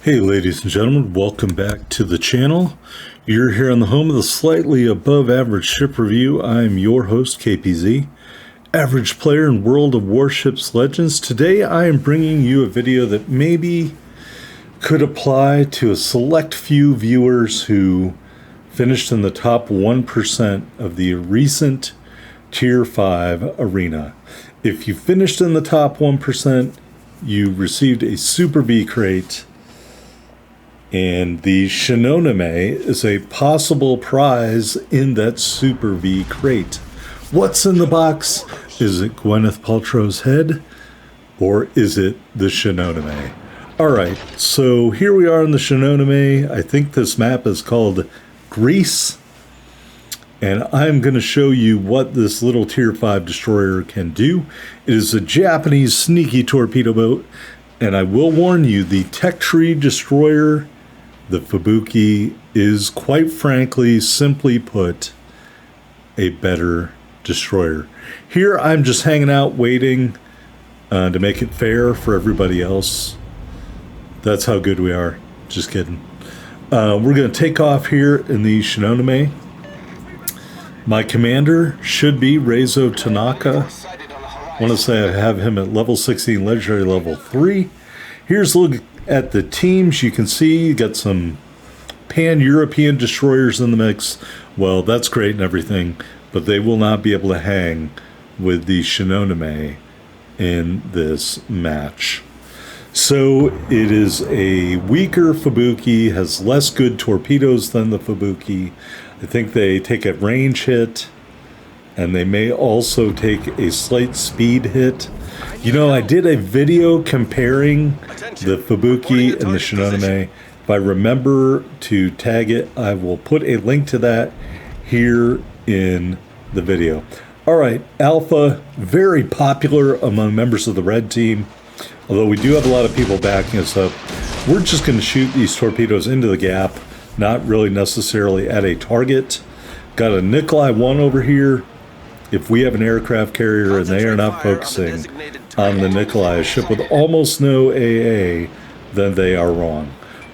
Hey ladies and gentlemen, welcome back to the channel. You're here on the home of the slightly above average ship review. I'm your host KPZ, average player in World of Warships Legends. Today I am bringing you a video that maybe could apply to a select few viewers who finished in the top 1% of the recent Tier 5 arena. If you finished in the top 1%, you received a Super V crate. And the Shinonome is a possible prize in that Super V crate. What's in the box? Is it Gwyneth Paltrow's head? Or is it the Shinonome? Alright, so here we are in the Shinonome. I think this map is called Greece. And I'm going to show you what this little Tier 5 destroyer can do. It is a Japanese sneaky torpedo boat. And I will warn you, the Tech Tree destroyer, the Fubuki, is quite frankly, simply put, a better destroyer. Here I'm just hanging out waiting to make it fair for everybody else. That's how good we are. Just kidding. We're going to take off here in the Shinonome. My commander should be Reizo Tanaka. I want to say I have him at level 16, legendary level 3. Here's a look at the teams. You can see you got some pan-European destroyers in the mix. Well, that's great and everything, but they will not be able to hang with the Shinonome in this match. So it is a weaker Fubuki, has less good torpedoes than the Fubuki. I think they take a range hit, and they may also take a slight speed hit. You know, I did a video comparing the Fubuki and the Shinonome. If I remember to tag it, I will put a link to that here in the video. All right, Alpha, very popular among members of the red team, although we do have a lot of people backing us up. We're just going to shoot these torpedoes into the gap, not really necessarily at a target. Got a Nikolai 1 over here. If we have an aircraft carrier and they are not focusing on the Nikolai, a ship with almost no AA, then they are wrong.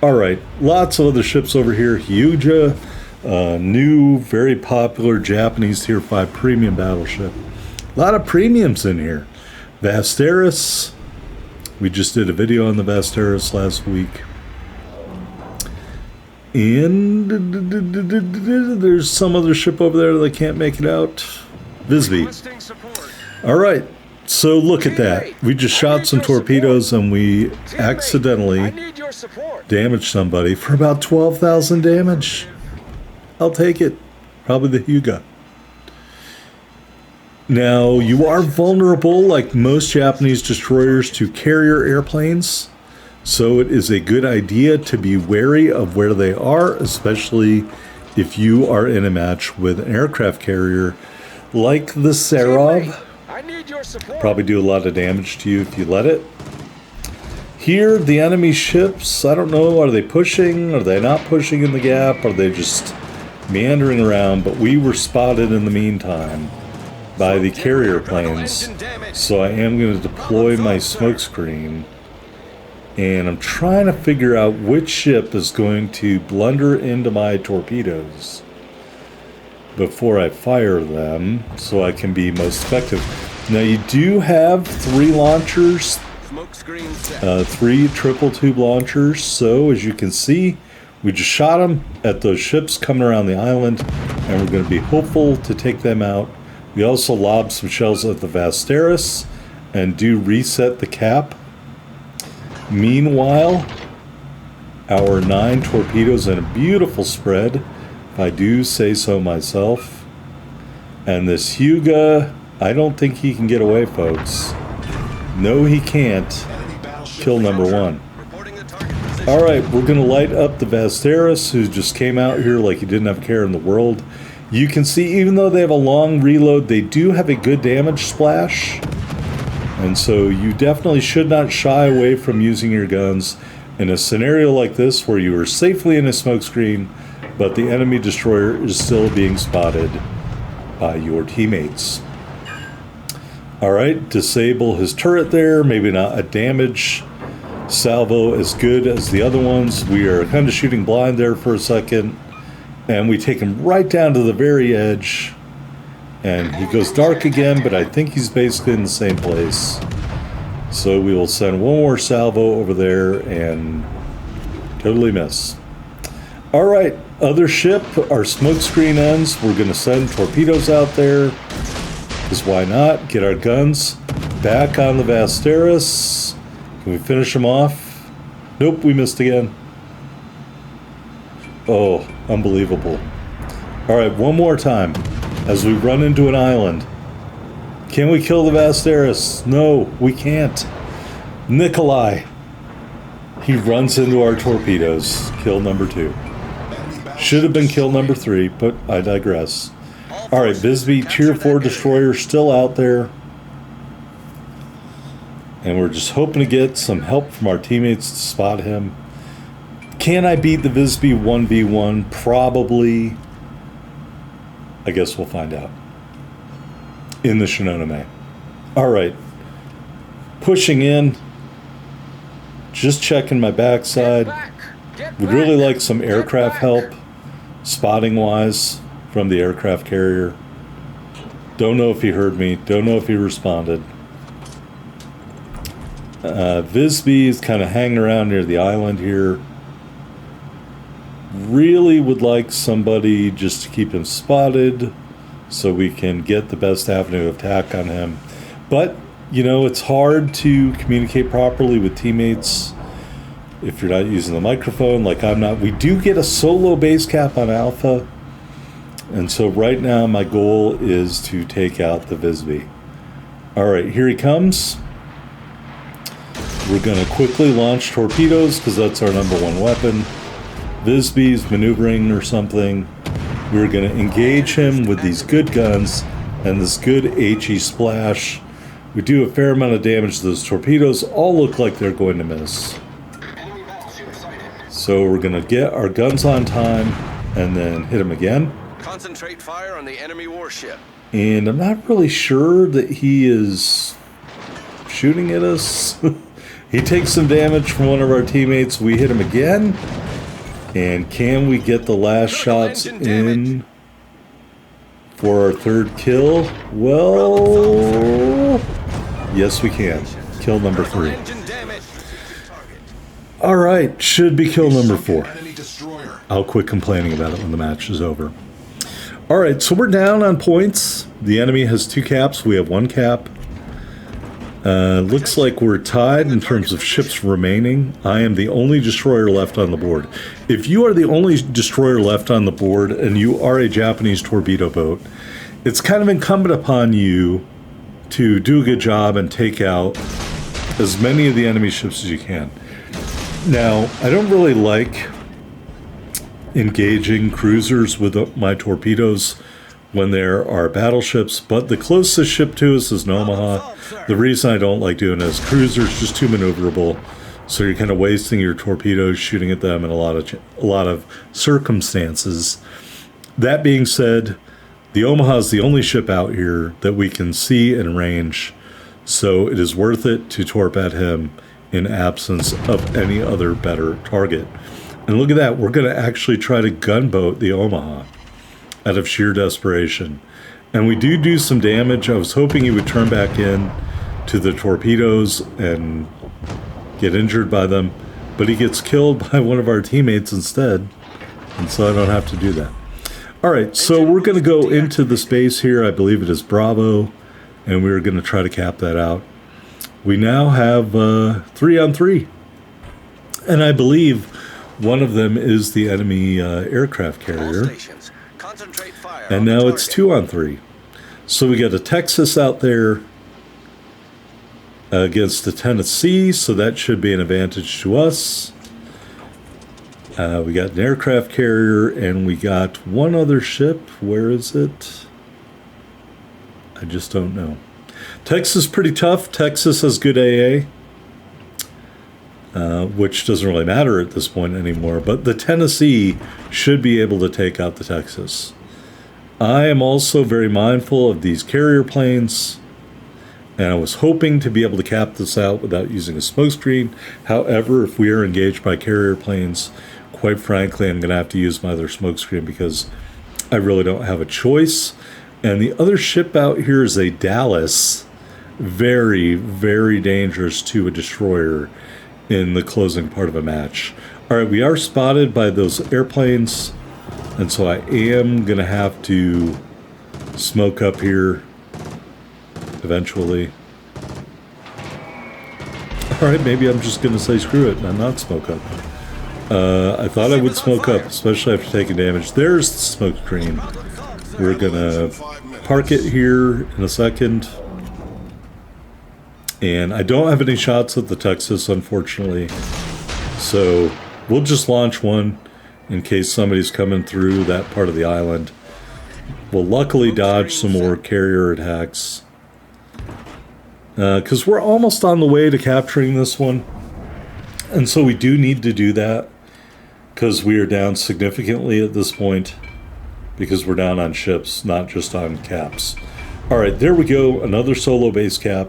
All right, lots of other ships over here. Hyuga, new, very popular Japanese Tier 5 premium battleship. A lot of premiums in here. Vasteris, we just did a video on the Vasteris last week. And there's some other ship over there that can't make it out. Visby. All right, so look at that. We just shot some torpedoes and we accidentally damaged somebody for about 12,000 damage. I'll take it. Probably the Hyuga. Now, you are vulnerable, like most Japanese destroyers, to carrier airplanes. So it is a good idea to be wary of where they are, especially if you are in a match with an aircraft carrier like the Serov. Probably do a lot of damage to you if you let it. Here, the enemy ships, I don't know, are they pushing? Are they not pushing in the gap? Are they just meandering around? But we were spotted in the meantime by the carrier planes. So I am going to deploy my smoke screen. And I'm trying to figure out which ship is going to blunder into my torpedoes before I fire them so I can be most effective. Now you do have 3 launchers, 3 triple tube launchers. So as you can see, we just shot them at those ships coming around the island, and we're going to be hopeful to take them out. We also lobbed some shells at the Vasteris and do reset the cap. Meanwhile, our 9 torpedoes in a beautiful spread, if I do say so myself. And this Hyuga, I don't think he can get away, folks. No, he can't. Kill number 1. All right, we're going to light up the Vasteris, who just came out here like he didn't have a care in the world. You can see, even though they have a long reload, they do have a good damage splash. And so you definitely should not shy away from using your guns in a scenario like this where you are safely in a smokescreen, but the enemy destroyer is still being spotted by your teammates. All right, disable his turret there. Maybe not a damage salvo as good as the other ones. We are kind of shooting blind there for a second, and we take him right down to the very edge, and he goes dark again, but I think he's basically in the same place. So we will send one more salvo over there and totally miss. All right, other ship, our smoke screen ends. We're going to send torpedoes out there, because why not? Get our guns back on the Vasteris. Can we finish them off? Nope, we missed again. Oh, unbelievable. All right, one more time as we run into an island. Can we kill the Vasteris? No, we can't. Nikolai. He runs into our torpedoes. Kill number 2. Should have been kill number 3, but I digress. All right, Bisbee, Tier 4 destroyer still out there. And we're just hoping to get some help from our teammates to spot him. Can I beat the Bisbee 1v1? Probably. I guess we'll find out. In the Shinonome. All right. Pushing in. Just checking my backside. Would really like some aircraft help, spotting-wise, from the aircraft carrier. Don't know if he heard me. Don't know if he responded. Visby is kind of hanging around near the island here. Really would like somebody just to keep him spotted so we can get the best avenue of attack on him. But, you know, it's hard to communicate properly with teammates if you're not using the microphone, like I'm not. We do get a solo base cap on Alpha, and so right now my goal is to take out the Visby. All right, here he comes. We're going to quickly launch torpedoes because that's our number one weapon. Visby's maneuvering or something. We're going to engage him with these good guns and this good HE splash. We do a fair amount of damage to those torpedoes. All look like they're going to miss. So we're going to get our guns on time and then hit him again. Concentrate fire on the enemy warship. And I'm not really sure that he is shooting at us. He takes some damage from one of our teammates. We hit him again. And can we get the last shots in for our third kill? Well, yes we can. Kill number 3. All right, should be kill number 4. I'll quit complaining about it when the match is over. All right, so we're down on points. The enemy has 2 caps. We have 1 cap. Looks like we're tied in terms of ships remaining. I am the only destroyer left on the board. If you are the only destroyer left on the board and you are a Japanese torpedo boat, it's kind of incumbent upon you to do a good job and take out as many of the enemy ships as you can. Now, I don't really like engaging cruisers with my torpedoes when there are battleships, but the closest ship to us is an Omaha. The reason I don't like doing it is cruisers just too maneuverable, so you're kind of wasting your torpedoes shooting at them in a lot of circumstances. That being said, the Omaha is the only ship out here that we can see in range, so it is worth it to torp at him in absence of any other better target. And look at that, we're going to actually try to gunboat the Omaha out of sheer desperation. And we do some damage. I was hoping he would turn back in to the torpedoes and get injured by them, but he gets killed by one of our teammates instead, and so I don't have to do that. All right, so we're going to go into the space here. I believe it is Bravo, and we're going to try to cap that out. We now have 3 on 3, and I believe one of them is the enemy aircraft carrier. And now it's 2 on 3. So we got a Texas out there against the Tennessee, so that should be an advantage to us. We got an aircraft carrier, and we got one other ship. Where is it? I just don't know. Texas is pretty tough. Texas has good AA, which doesn't really matter at this point anymore. But the Tennessee should be able to take out the Texas. I am also very mindful of these carrier planes, And I was hoping to be able to cap this out without using a smokescreen. However, if we are engaged by carrier planes, quite frankly, I'm going to have to use my other smokescreen because I really don't have a choice. And the other ship out here is a Dallas. Very, very dangerous to a destroyer in the closing part of a match. All right, we are spotted by those airplanes, and so I am going to have to smoke up here eventually. All right, maybe I'm just going to say screw it and not smoke up. I thought I would smoke up, especially after taking damage. There's the smoke screen. We're going to park it here in a second. And I don't have any shots at the Texas, unfortunately. So we'll just launch one in case somebody's coming through that part of the island. We'll luckily dodge some more carrier attacks. Because we're almost on the way to capturing this one. And so we do need to do that. Because we are down significantly at this point. Because we're down on ships, not just on caps. Alright, there we go. Another solo base cap.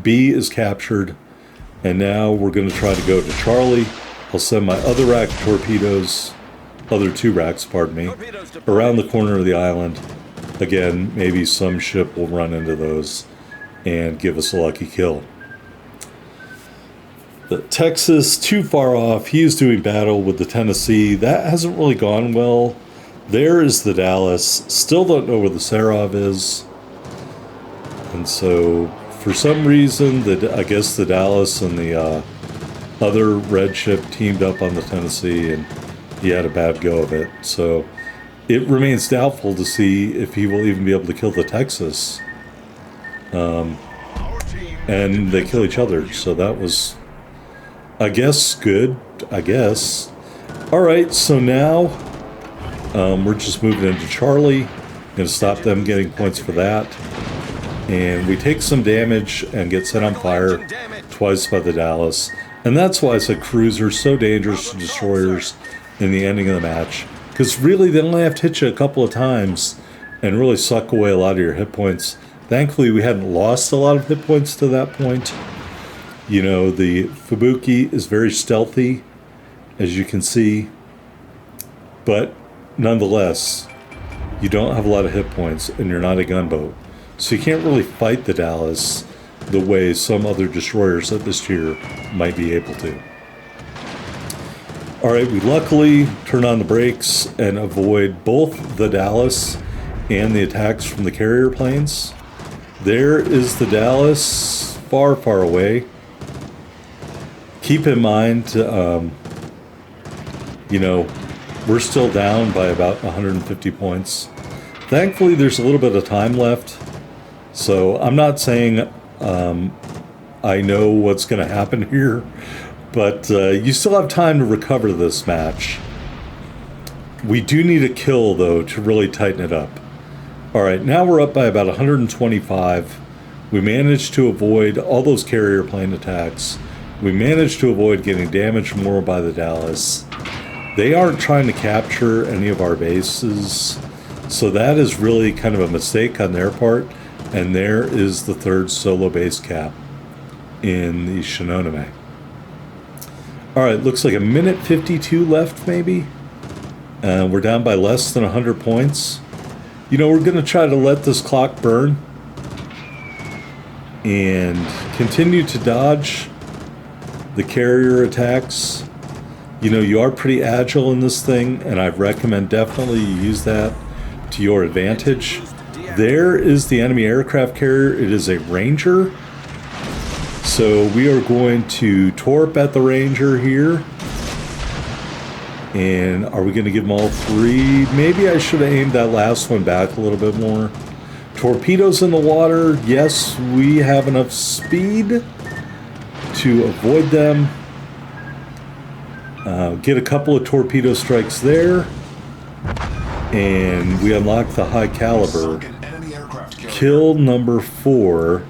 B is captured, and now we're going to try to go to Charlie. I'll send my other rack of torpedoes, other 2 racks, pardon me, around the corner of the island. Again, maybe some ship will run into those and give us a lucky kill. The Texas, too far off. He is doing battle with the Tennessee. That hasn't really gone well. There is the Dallas. Still don't know where the Serov is. And so for some reason, I guess the Dallas and the other red ship teamed up on the Tennessee, and he had a bad go of it. So it remains doubtful to see if he will even be able to kill the Texas. And they kill each other, so that was, I guess, good. I guess. All right, so now we're just moving into Charlie. Going to stop them getting points for that. And we take some damage and get set on fire twice by the Dallas. And that's why I said cruisers so dangerous to destroyers in the ending of the match. Because really, they only have to hit you a couple of times and really suck away a lot of your hit points. Thankfully, we hadn't lost a lot of hit points to that point. You know, the Fubuki is very stealthy, as you can see. But nonetheless, you don't have a lot of hit points and you're not a gunboat. So you can't really fight the Dallas the way some other destroyers at this tier might be able to. Alright, we luckily turn on the brakes and avoid both the Dallas and the attacks from the carrier planes. There is the Dallas, far, far away. Keep in mind, you know, we're still down by about 150 points. Thankfully, there's a little bit of time left. So I'm not saying I know what's going to happen here, but you still have time to recover this match. We do need a kill, though, to really tighten it up. All right, now we're up by about 125. We managed to avoid all those carrier plane attacks. We managed to avoid getting damaged more by the Dallas. They aren't trying to capture any of our bases, so that is really kind of a mistake on their part. And there is the 3rd solo base cap in the Shinonome. Alright, looks like a minute 52 left, maybe. We're down by less than 100 points. You know, we're going to try to let this clock burn and continue to dodge the carrier attacks. You know, you are pretty agile in this thing, and I recommend definitely you use that to your advantage. There is the enemy aircraft carrier. It is a Ranger. So we are going to torp at the Ranger here. And are we going to give them all 3? Maybe I should have aimed that last one back a little bit more. Torpedoes in the water. Yes, we have enough speed to avoid them. Get a couple of torpedo strikes there. And we unlock the high caliber. Kill number 4.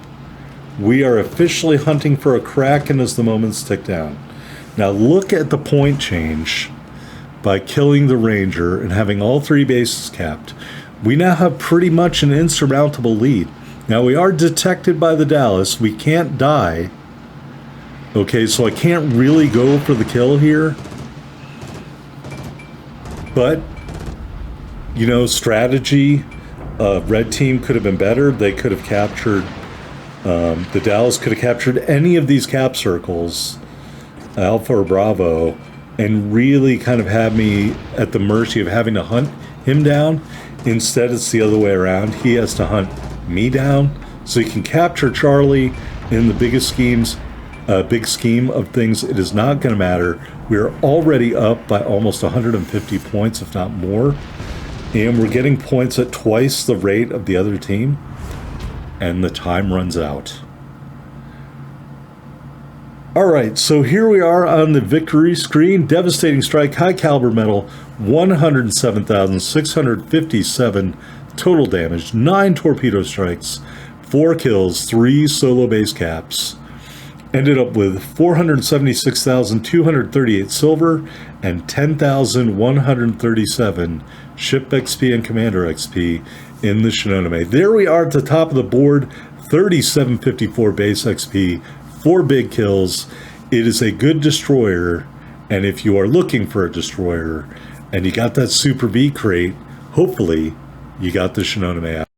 We are officially hunting for a Kraken as the moments tick down. Now look at the point change by killing the Ranger and having all 3 bases capped. We now have pretty much an insurmountable lead. Now we are detected by the Dallas. We can't die. Okay, so I can't really go for the kill here. But, you know, strategy. Red team could have been better. They could have captured, the Dallas could have captured any of these cap circles, Alpha or Bravo, and really kind of had me at the mercy of having to hunt him down. Instead, it's the other way around. He has to hunt me down so he can capture Charlie in the big scheme of things. It is not going to matter. We're already up by almost 150 points, if not more. And we're getting points at twice the rate of the other team. And the time runs out. All right, so here we are on the victory screen. Devastating strike, high caliber metal, 107,657 total damage, 9 torpedo strikes, 4 kills, 3 solo base caps. Ended up with 476,238 silver and 10,137 ship XP and commander XP in the Shinonome. There we are at the top of the board, 3754 base XP, 4 big kills. It is a good destroyer, and if you are looking for a destroyer and you got that Super B crate, hopefully you got the Shinonome out.